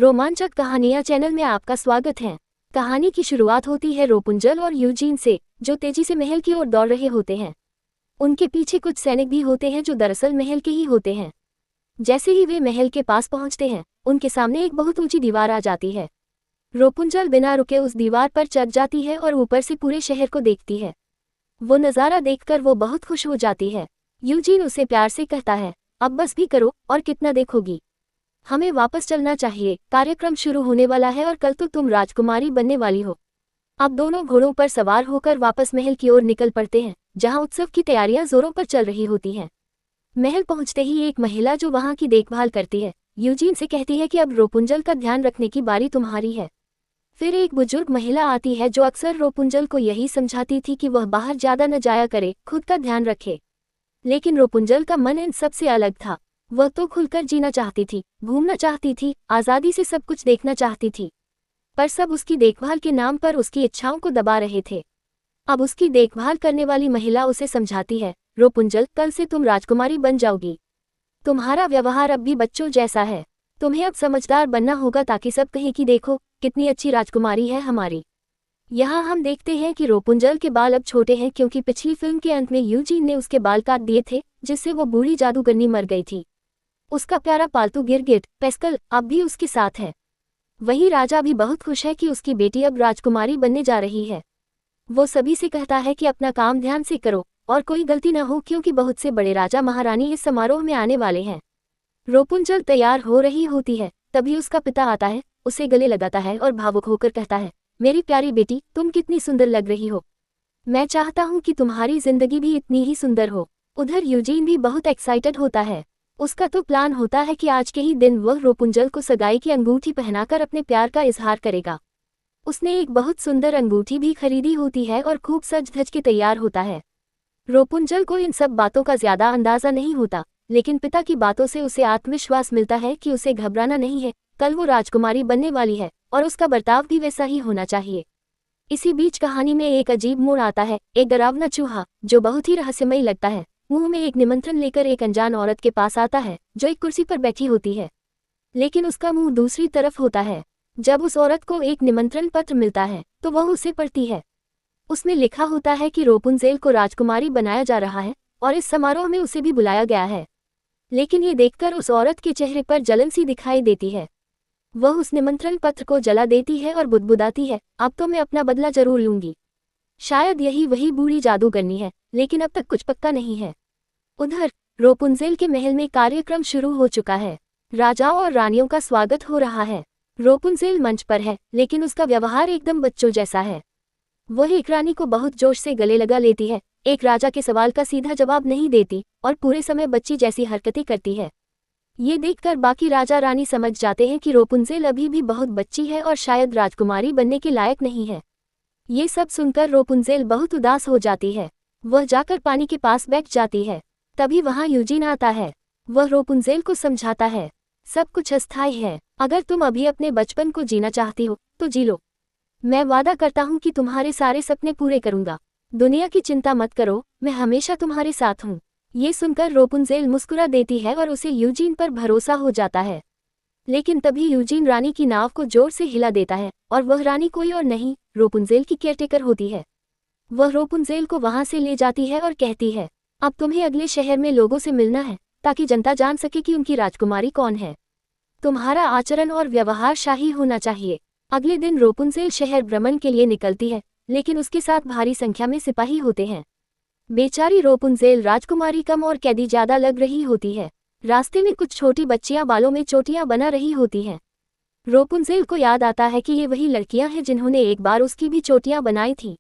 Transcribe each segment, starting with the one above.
रोमांचक कहानियां चैनल में आपका स्वागत है। कहानी की शुरुआत होती है रापुंज़ल और यूजीन से, जो तेजी से महल की ओर दौड़ रहे होते हैं। उनके पीछे कुछ सैनिक भी होते हैं जो दरअसल महल के ही होते हैं। जैसे ही वे महल के पास पहुंचते हैं, उनके सामने एक बहुत ऊंची दीवार आ जाती है। रापुंज़ल बिना रुके उस दीवार पर चढ़ जाती है और ऊपर से पूरे शहर को देखती है। वो नज़ारा देखकर वो बहुत खुश हो जाती है। यूजीन उसे प्यार से कहता है, अब बस भी करो, और कितना देखोगी, हमें वापस चलना चाहिए, कार्यक्रम शुरू होने वाला है और कल तो तुम राजकुमारी बनने वाली हो। अब दोनों घोड़ों पर सवार होकर वापस महल की ओर निकल पड़ते हैं, जहां उत्सव की तैयारियां जोरों पर चल रही होती हैं। महल पहुंचते ही एक महिला जो वहां की देखभाल करती है, यूजीन से कहती है कि अब रापुंज़ल का ध्यान रखने की बारी तुम्हारी है। फिर एक बुजुर्ग महिला आती है जो अक्सर रापुंज़ल को यही समझाती थी कि वह बाहर ज्यादा न जाया करे, खुद का ध्यान रखे। लेकिन रापुंज़ल का मन इन सबसे अलग था। वह तो खुलकर जीना चाहती थी, घूमना चाहती थी, आज़ादी से सब कुछ देखना चाहती थी। पर सब उसकी देखभाल के नाम पर उसकी इच्छाओं को दबा रहे थे। अब उसकी देखभाल करने वाली महिला उसे समझाती है, रापुंज़ल, कल से तुम राजकुमारी बन जाओगी। तुम्हारा व्यवहार अब भी बच्चों जैसा है। तुम्हें अब समझदार बनना होगा ताकि सब कहें कि देखो कितनी अच्छी राजकुमारी है हमारी। यहाँ हम देखते हैं कि रापुंज़ल के बाल अब छोटे हैं, क्योंकि पिछली फिल्म के अंत में यूजीन ने उसके बाल काट दिए थे, जिससे वो बूढ़ी जादूगरनी मर गई थी। उसका प्यारा पालतू गिरगिट पेस्कल अब भी उसके साथ है। वही राजा भी बहुत खुश है कि उसकी बेटी अब राजकुमारी बनने जा रही है। वो सभी से कहता है कि अपना काम ध्यान से करो और कोई गलती न हो, क्योंकि बहुत से बड़े राजा महारानी इस समारोह में आने वाले हैं। रापुंज़ल तैयार हो रही होती है, तभी उसका पिता आता है, उसे गले लगाता है और भावुक होकर कहता है, मेरी प्यारी बेटी, तुम कितनी सुंदर लग रही हो। मैं चाहता हूँ कि तुम्हारी जिंदगी भी इतनी ही सुंदर हो। उधर यूजीन भी बहुत एक्साइटेड होता है। उसका तो प्लान होता है कि आज के ही दिन वह रापुंज़ल को सगाई की अंगूठी पहनाकर अपने प्यार का इजहार करेगा। उसने एक बहुत सुंदर अंगूठी भी खरीदी होती है और खूब सज धज के तैयार होता है। रापुंज़ल को इन सब बातों का ज्यादा अंदाजा नहीं होता, लेकिन पिता की बातों से उसे आत्मविश्वास मिलता है कि उसे घबराना नहीं है। कल वो राजकुमारी बनने वाली है और उसका बर्ताव भी वैसा ही होना चाहिए। इसी बीच कहानी में एक अजीब मोड़ आता है। एक डरावना चूहा, जो बहुत ही रहस्यमयी लगता है, मुंह में एक निमंत्रण लेकर एक अनजान औरत के पास आता है, जो एक कुर्सी पर बैठी होती है, लेकिन उसका मुंह दूसरी तरफ होता है। जब उस औरत को एक निमंत्रण पत्र मिलता है तो वह उसे पढ़ती है। उसमें लिखा होता है कि रापुंज़ल को राजकुमारी बनाया जा रहा है और इस समारोह में उसे भी बुलाया गया है। लेकिन ये देखकर उस औरत के चेहरे पर जलन सी दिखाई देती है। वह उस निमंत्रण पत्र को जला देती है और बुदबुदाती है, अब तो मैं अपना बदला जरूर लूंगी। शायद यही वही बूढ़ी जादूगरनी है, लेकिन अब तक कुछ पक्का नहीं है। उधर रापुंज़ल के महल में कार्यक्रम शुरू हो चुका है। राजाओं और रानियों का स्वागत हो रहा है। रापुंज़ल मंच पर है, लेकिन उसका व्यवहार एकदम बच्चों जैसा है। वह एक रानी को बहुत जोश से गले लगा लेती है, एक राजा के सवाल का सीधा जवाब नहीं देती और पूरे समय बच्ची जैसी हरकतें करती है। ये देखकर बाकी राजा रानी समझ जाते हैं कि रापुंज़ल अभी भी बहुत बच्ची है और शायद राजकुमारी बनने के लायक नहीं है। ये सब सुनकर रापुंज़ल बहुत उदास हो जाती है। वह जाकर पानी के पास बैठ जाती है। तभी वहां यूजीन आता है। वह रापुंज़ल को समझाता है, सब कुछ अस्थायी है। अगर तुम अभी अपने बचपन को जीना चाहती हो तो जी लो। मैं वादा करता हूँ कि तुम्हारे सारे सपने पूरे करूंगा। दुनिया की चिंता मत करो, मैं हमेशा तुम्हारे साथ हूँ। ये सुनकर रापुंज़ल मुस्कुरा देती है और उसे यूजीन पर भरोसा हो जाता है। लेकिन तभी यूजीन रानी की नाव को जोर से हिला देता है और वह रानी कोई और नहीं, रापुंज़ल की केयरटेकर होती है। वह रापुंज़ल को वहां से ले जाती है और कहती है, अब तुम्हें अगले शहर में लोगों से मिलना है ताकि जनता जान सके कि उनकी राजकुमारी कौन है। तुम्हारा आचरण और व्यवहार शाही होना चाहिए। अगले दिन रापुंज़ल शहर भ्रमण के लिए निकलती है, लेकिन उसके साथ भारी संख्या में सिपाही होते हैं। बेचारी रापुंज़ल राजकुमारी कम और कैदी ज्यादा लग रही होती है। रास्ते में कुछ छोटी बच्चियां बालों में चोटियां बना रही होती हैं। रापुंज़ल को याद आता है कि ये वही लड़कियां हैं जिन्होंने एक बार उसकी भी चोटियां बनाई थी।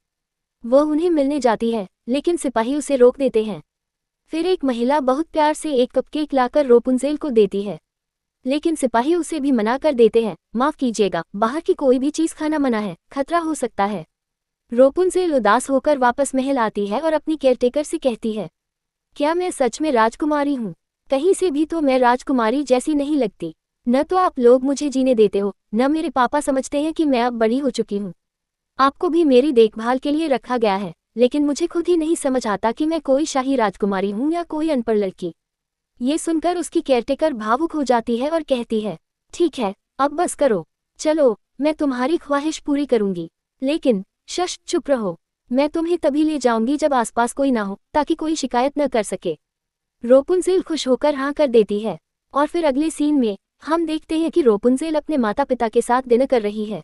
वह उन्हें मिलने जाती है, लेकिन सिपाही उसे रोक देते हैं। फिर एक महिला बहुत प्यार से एक कपकेक लाकर रापुंज़ल को देती है, लेकिन सिपाही उसे भी मना कर देते हैं, माफ कीजिएगा, बाहर की कोई भी चीज खाना मना है, खतरा हो सकता है। रापुंज़ल उदास होकर वापस महल आती है और अपनी केयरटेकर से कहती है, क्या मैं सच में राजकुमारी हूँ? कहीं से भी तो मैं राजकुमारी जैसी नहीं लगती। न तो आप लोग मुझे जीने देते हो, न मेरे पापा समझते हैं कि मैं अब बड़ी हो चुकी हूँ। आपको भी मेरी देखभाल के लिए रखा गया है, लेकिन मुझे खुद ही नहीं समझ आता कि मैं कोई शाही राजकुमारी हूँ या कोई अनपढ़ लड़की। ये सुनकर उसकी केयरटेकर भावुक हो जाती है और कहती है, ठीक है, अब बस करो, चलो मैं तुम्हारी ख्वाहिश पूरी करूंगी। लेकिन शश चुप रहो, मैं तुम्हें तभी ले जाऊंगी जब आसपास कोई ना हो, ताकि कोई शिकायत न कर सके। रापुंज़ेल खुश होकर हाँ कर देती है। और फिर अगले सीन में हम देखते हैं कि रापुंज़ेल अपने माता पिता के साथ डिनर कर रही है।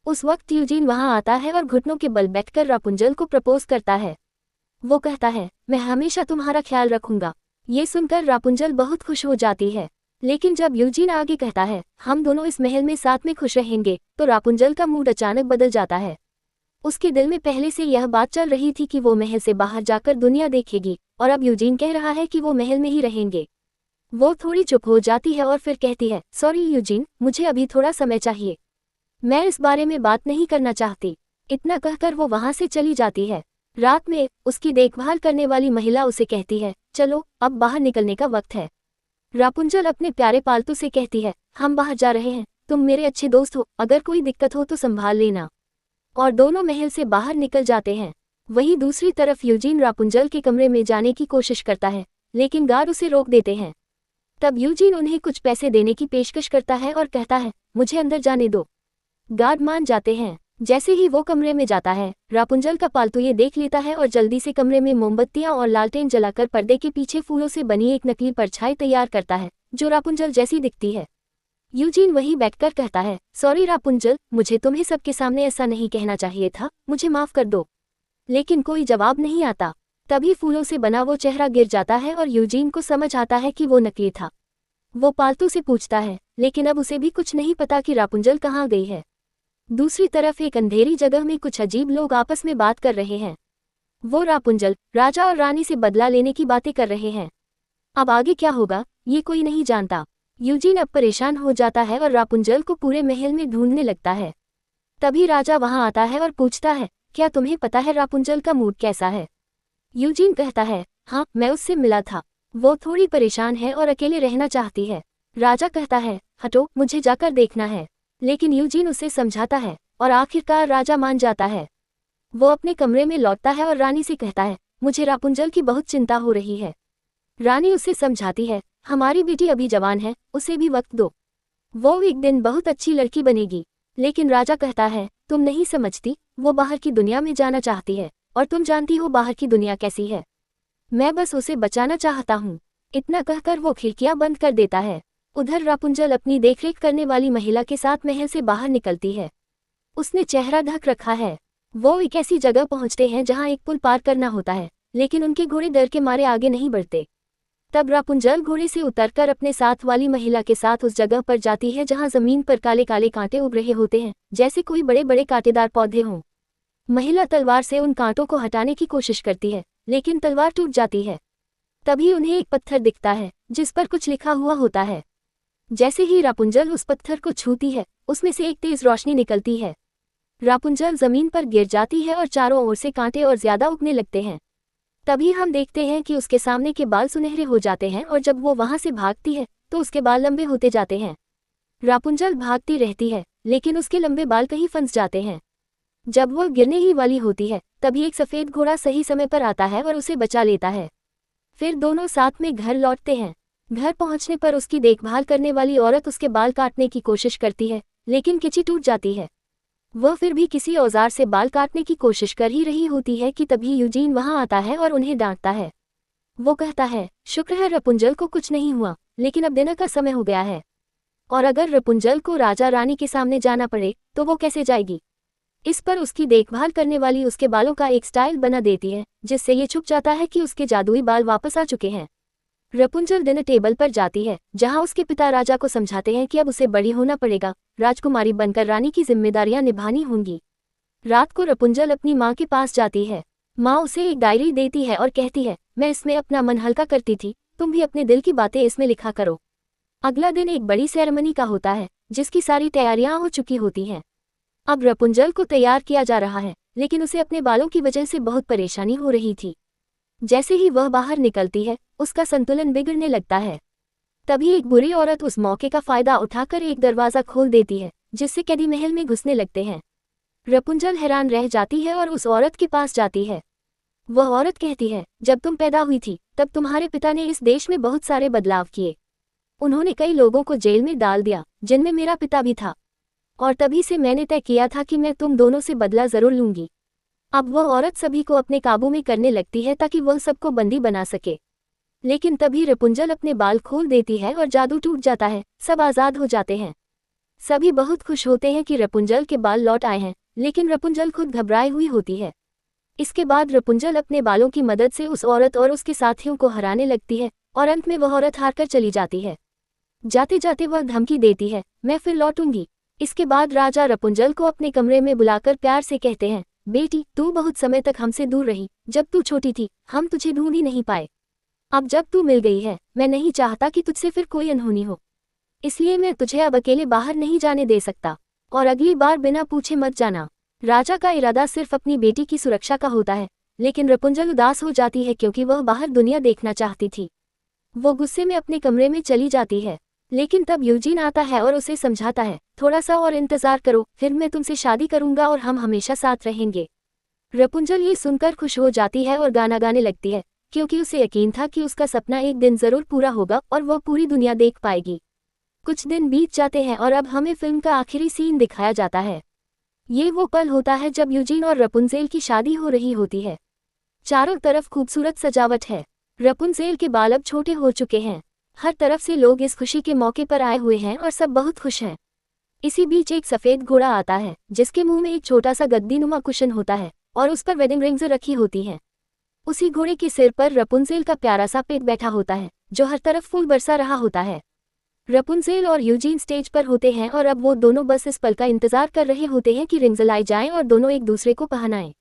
उस वक्त यूजीन वहां आता है और घुटनों के बल बैठकर रापुंज़ेल को प्रपोज करता है। वो कहता है, मैं हमेशा तुम्हारा ख्याल रखूंगा। ये सुनकर रापुंज़ेल बहुत खुश हो जाती है। लेकिन जब यूजीन आगे कहता है, हम दोनों इस महल में साथ में खुश रहेंगे, तो रापुंज़ेल का मूड अचानक बदल जाता है। उसके दिल में पहले से यह बात चल रही थी कि वो महल से बाहर जाकर दुनिया देखेगी, और अब यूजीन कह रहा है कि वो महल में ही रहेंगे। वो थोड़ी चुप हो जाती है और फिर कहती है, सॉरी यूजीन, मुझे अभी थोड़ा समय चाहिए, मैं इस बारे में बात नहीं करना चाहती। इतना कहकर वो वहां से चली जाती है। रात में उसकी देखभाल करने वाली महिला उसे कहती है, चलो अब बाहर निकलने का वक्त है। रापुंज़ेल अपने प्यारे पालतू से कहती है, हम बाहर जा रहे हैं, तुम मेरे अच्छे दोस्त हो, अगर कोई दिक्कत हो तो संभाल लेना। और दोनों महल से बाहर निकल जाते हैं। वहीं दूसरी तरफ यूजीन रापुंज़ेल के कमरे में जाने की कोशिश करता है, लेकिन गार्ड उसे रोक देते हैं। तब यूजीन उन्हें कुछ पैसे देने की पेशकश करता है और कहता है, मुझे अंदर जाने दो। गार्ड मान जाते हैं। जैसे ही वो कमरे में जाता है, रापुंज़ेल का पालतू ये देख लेता है और जल्दी से कमरे में मोमबत्तियां और लालटेन जलाकर पर्दे के पीछे फूलों से बनी एक नकली परछाई तैयार करता है, जो रापुंज़ेल जैसी दिखती है। यूजीन वहीं बैठकर कहता है, सॉरी रापुंज़ेल, मुझे तुम्हें सबके सामने ऐसा नहीं कहना चाहिए था, मुझे माफ कर दो। लेकिन कोई जवाब नहीं आता। तभी फूलों से बना वो चेहरा गिर जाता है और यूजीन को समझ आता है कि वो नकली था। वो पालतू से पूछता है, लेकिन अब उसे भी कुछ नहीं पता कि रापुंज़ेल कहाँ गई है। दूसरी तरफ एक अंधेरी जगह में कुछ अजीब लोग आपस में बात कर रहे हैं। वो रापुंज़ेल, राजा और रानी से बदला लेने की बातें कर रहे हैं। अब आगे क्या होगा, ये कोई नहीं जानता। यूजीन अब परेशान हो जाता है और रापुंज़ेल को पूरे महल में ढूंढने लगता है। तभी राजा वहां आता है और पूछता है, क्या तुम्हें पता है रापुंज़ेल का मूड कैसा है? यूजीन कहता है, हाँ, मैं उससे मिला था। वो थोड़ी परेशान है और अकेले रहना चाहती है। राजा कहता है, हटो, मुझे जाकर देखना है। लेकिन यूजीन उसे समझाता है और आखिरकार राजा मान जाता है। वो अपने कमरे में लौटता है और रानी से कहता है, मुझे रापुंज़ेल की बहुत चिंता हो रही है। रानी उसे समझाती है, हमारी बेटी अभी जवान है, उसे भी वक्त दो, वो एक दिन बहुत अच्छी लड़की बनेगी। लेकिन राजा कहता है, तुम नहीं समझती, वो बाहर की दुनिया में जाना चाहती है, और तुम जानती हो बाहर की दुनिया कैसी है। मैं बस उसे बचाना चाहता हूँ। इतना कहकर वो खिड़कियां बंद कर देता है। उधर रापुंज़ेल अपनी देखरेख करने वाली महिला के साथ महल से बाहर निकलती है। उसने चेहरा ढक रखा है। वो एक ऐसी जगह पहुंचते हैं जहां एक पुल पार करना होता है, लेकिन उनके घोड़े डर के मारे आगे नहीं बढ़ते। तब रापुंज़ेल घोड़े से उतरकर अपने साथ वाली महिला के साथ उस जगह पर जाती है जहां जमीन पर काले काले कांटे उग रहे होते हैं, जैसे कोई बड़े बड़े कांटेदार पौधे हों। महिला तलवार से उन कांटों को हटाने की कोशिश करती है, लेकिन तलवार टूट जाती है। तभी उन्हें एक पत्थर दिखता है जिस पर कुछ लिखा हुआ होता है। जैसे ही रापुंज़ेल उस पत्थर को छूती है, उसमें से एक तेज रोशनी निकलती है। रापुंज़ेल जमीन पर गिर जाती है और चारों ओर से कांटे और ज्यादा उगने लगते हैं। तभी हम देखते हैं कि उसके सामने के बाल सुनहरे हो जाते हैं और जब वो वहां से भागती है तो उसके बाल लंबे होते जाते हैं। रापुंज़ेल भागती रहती है, लेकिन उसके लंबे बाल कहीं फंस जाते हैं। जब वो गिरने ही वाली होती है, तभी एक सफ़ेद घोड़ा सही समय पर आता है और उसे बचा लेता है। फिर दोनों साथ में घर लौटते हैं। घर पहुंचने पर उसकी देखभाल करने वाली औरत उसके बाल काटने की कोशिश करती है, लेकिन किची टूट जाती है। वह फिर भी किसी औजार से बाल काटने की कोशिश कर ही रही होती है कि तभी यूजीन वहां आता है और उन्हें डांटता है। वो कहता है, शुक्र है रापुंज़ेल को कुछ नहीं हुआ, लेकिन अब डिनर का समय हो गया है, और अगर रापुंज़ेल को राजा रानी के सामने जाना पड़े तो वो कैसे जाएगी। इस पर उसकी देखभाल करने वाली उसके बालों का एक स्टाइल बना देती है, जिससे ये छुप जाता है कि उसके जादुई बाल वापस आ चुके हैं। रापुंज़ेल डिनर टेबल पर जाती है, जहां उसके पिता राजा को समझाते हैं कि अब उसे बड़ी होना पड़ेगा, राजकुमारी बनकर रानी की जिम्मेदारियां निभानी होंगी। रात को रापुंज़ेल अपनी माँ के पास जाती है। माँ उसे एक डायरी देती है और कहती है, मैं इसमें अपना मन हल्का करती थी, तुम भी अपने दिल की बातें इसमें लिखा करो। अगला दिन एक बड़ी सेरेमनी का होता है, जिसकी सारी तैयारियां हो चुकी होती हैं। अब रापुंज़ेल को तैयार किया जा रहा है, लेकिन उसे अपने बालों की वजह से बहुत परेशानी हो रही थी। जैसे ही वह बाहर निकलती है, उसका संतुलन बिगड़ने लगता है। तभी एक बुरी औरत उस मौके का फायदा उठाकर एक दरवाज़ा खोल देती है, जिससे कैदी महल में घुसने लगते हैं। रापुंज़ेल हैरान रह जाती है और उस औरत के पास जाती है। वह औरत कहती है, जब तुम पैदा हुई थी तब तुम्हारे पिता ने इस देश में बहुत सारे बदलाव किए। उन्होंने कई लोगों को जेल में डाल दिया, जिनमें मेरा पिता भी था। और तभी से मैंने तय किया था कि मैं तुम दोनों से बदला जरूर लूंगी। अब वह औरत सभी को अपने काबू में करने लगती है ताकि वह सबको बंदी बना सके। लेकिन तभी रपुंजल अपने बाल खोल देती है और जादू टूट जाता है, सब आज़ाद हो जाते हैं। सभी बहुत खुश होते हैं कि रपुंजल के बाल लौट आए हैं, लेकिन रपुंजल खुद घबराई हुई होती है। इसके बाद रपुंजल अपने बालों की मदद से उस औरत और उसके साथियों को हराने लगती है, और अंत में वह औरत हारकर चली जाती है। जाते जाते वह धमकी देती है, मैं फिर लौटूंगी। इसके बाद राजा रपुंजल को अपने कमरे में बुलाकर प्यार से कहते हैं, बेटी, तू बहुत समय तक हमसे दूर रही। जब तू छोटी थी हम तुझे ढूंढ ही नहीं पाए। अब जब तू मिल गई है, मैं नहीं चाहता कि तुझसे फिर कोई अनहोनी हो। इसलिए मैं तुझे अब अकेले बाहर नहीं जाने दे सकता, और अगली बार बिना पूछे मत जाना। राजा का इरादा सिर्फ अपनी बेटी की सुरक्षा का होता है, लेकिन रपुंजल उदास हो जाती है क्योंकि वह बाहर दुनिया देखना चाहती थी। वो गुस्से में अपने कमरे में चली जाती है, लेकिन तब यूजीन आता है और उसे समझाता है, थोड़ा सा और इंतजार करो, फिर मैं तुमसे शादी करूंगा और हम हमेशा साथ रहेंगे। रपुंजल ये सुनकर खुश हो जाती है और गाना गाने लगती है, क्योंकि उसे यकीन था कि उसका सपना एक दिन जरूर पूरा होगा और वह पूरी दुनिया देख पाएगी। कुछ दिन बीत जाते हैं और अब हमें फिल्म का आखिरी सीन दिखाया जाता है। ये वो पल होता है जब यूजीन और रपुंजेल की शादी हो रही होती है। चारों तरफ खूबसूरत सजावट है। रपुंजेल के बाल अब छोटे हो चुके हैं। हर तरफ से लोग इस खुशी के मौके पर आए हुए हैं और सब बहुत खुश हैं। इसी बीच एक सफेद घोड़ा आता है, जिसके मुंह में एक छोटा सा गद्दीनुमा कुशन होता है और उस पर वेडिंग रिंग्स रखी होती हैं। उसी घोड़े के सिर पर रपुंजेल का प्यारा सा पेट बैठा होता है, जो हर तरफ फूल बरसा रहा होता है। रपुंजेल और यूजीन स्टेज पर होते हैं और अब वो दोनों बस इस पल का इंतजार कर रहे होते हैं कि रिंग्स लाई जाएं और दोनों एक दूसरे को पहनाएं।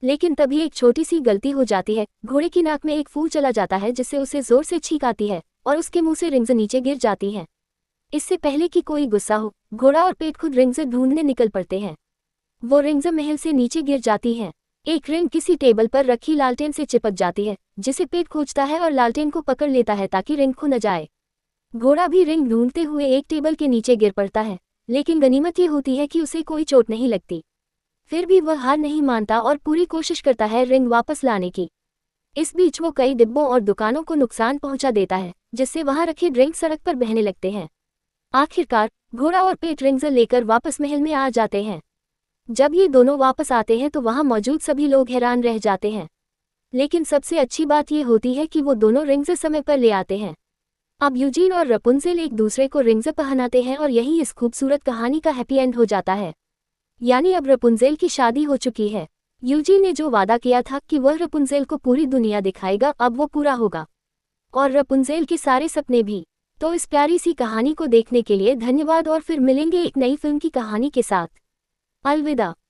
लेकिन तभी एक छोटी सी गलती हो जाती है। घोड़े की नाक में एक फूल चला जाता है, जिससे उसे जोर से छींक आती है और उसके मुंह से रिंग्स नीचे गिर जाती हैं। इससे पहले कि कोई गुस्सा हो, घोड़ा और पेट खुद रिंग्स ढूंढने निकल पड़ते हैं। वो रिंग्स महल से नीचे गिर जाती हैं। एक रिंग किसी टेबल पर रखी लालटेन से चिपक जाती है, जिसे पेट खोजता है और लालटेन को पकड़ लेता है ताकि रिंग खो न जाए। घोड़ा भी रिंग ढूंढते हुए एक टेबल के नीचे गिर पड़ता है, लेकिन गनीमत ये होती है कि उसे कोई चोट नहीं लगती। फिर भी वह हार नहीं मानता और पूरी कोशिश करता है रिंग वापस लाने की। इस बीच वो कई डिब्बों और दुकानों को नुकसान पहुंचा देता है, जिससे वहां रखे ड्रिंक सड़क पर बहने लगते हैं। आखिरकार घोड़ा और पेट रिंग्स लेकर वापस महल में आ जाते हैं। जब ये दोनों वापस आते हैं तो वहां मौजूद सभी लोग हैरान रह जाते हैं। लेकिन सबसे अच्छी बात ये होती है कि वो दोनों रिंग्स समय पर ले आते हैं। अब यूजीन और रपुंजेल एक दूसरे को रिंग्स पहनाते हैं और यही इस खूबसूरत कहानी का हैप्पी एंड हो जाता है। यानी अब रपुंजेल की शादी हो चुकी है। यूजीन ने जो वादा किया था कि वह रपुंजेल को पूरी दुनिया दिखाएगा, अब वो पूरा होगा, और रपुंजेल के सारे सपने भी। तो इस प्यारी सी कहानी को देखने के लिए धन्यवाद और फिर मिलेंगे एक नई फिल्म की कहानी के साथ। अलविदा।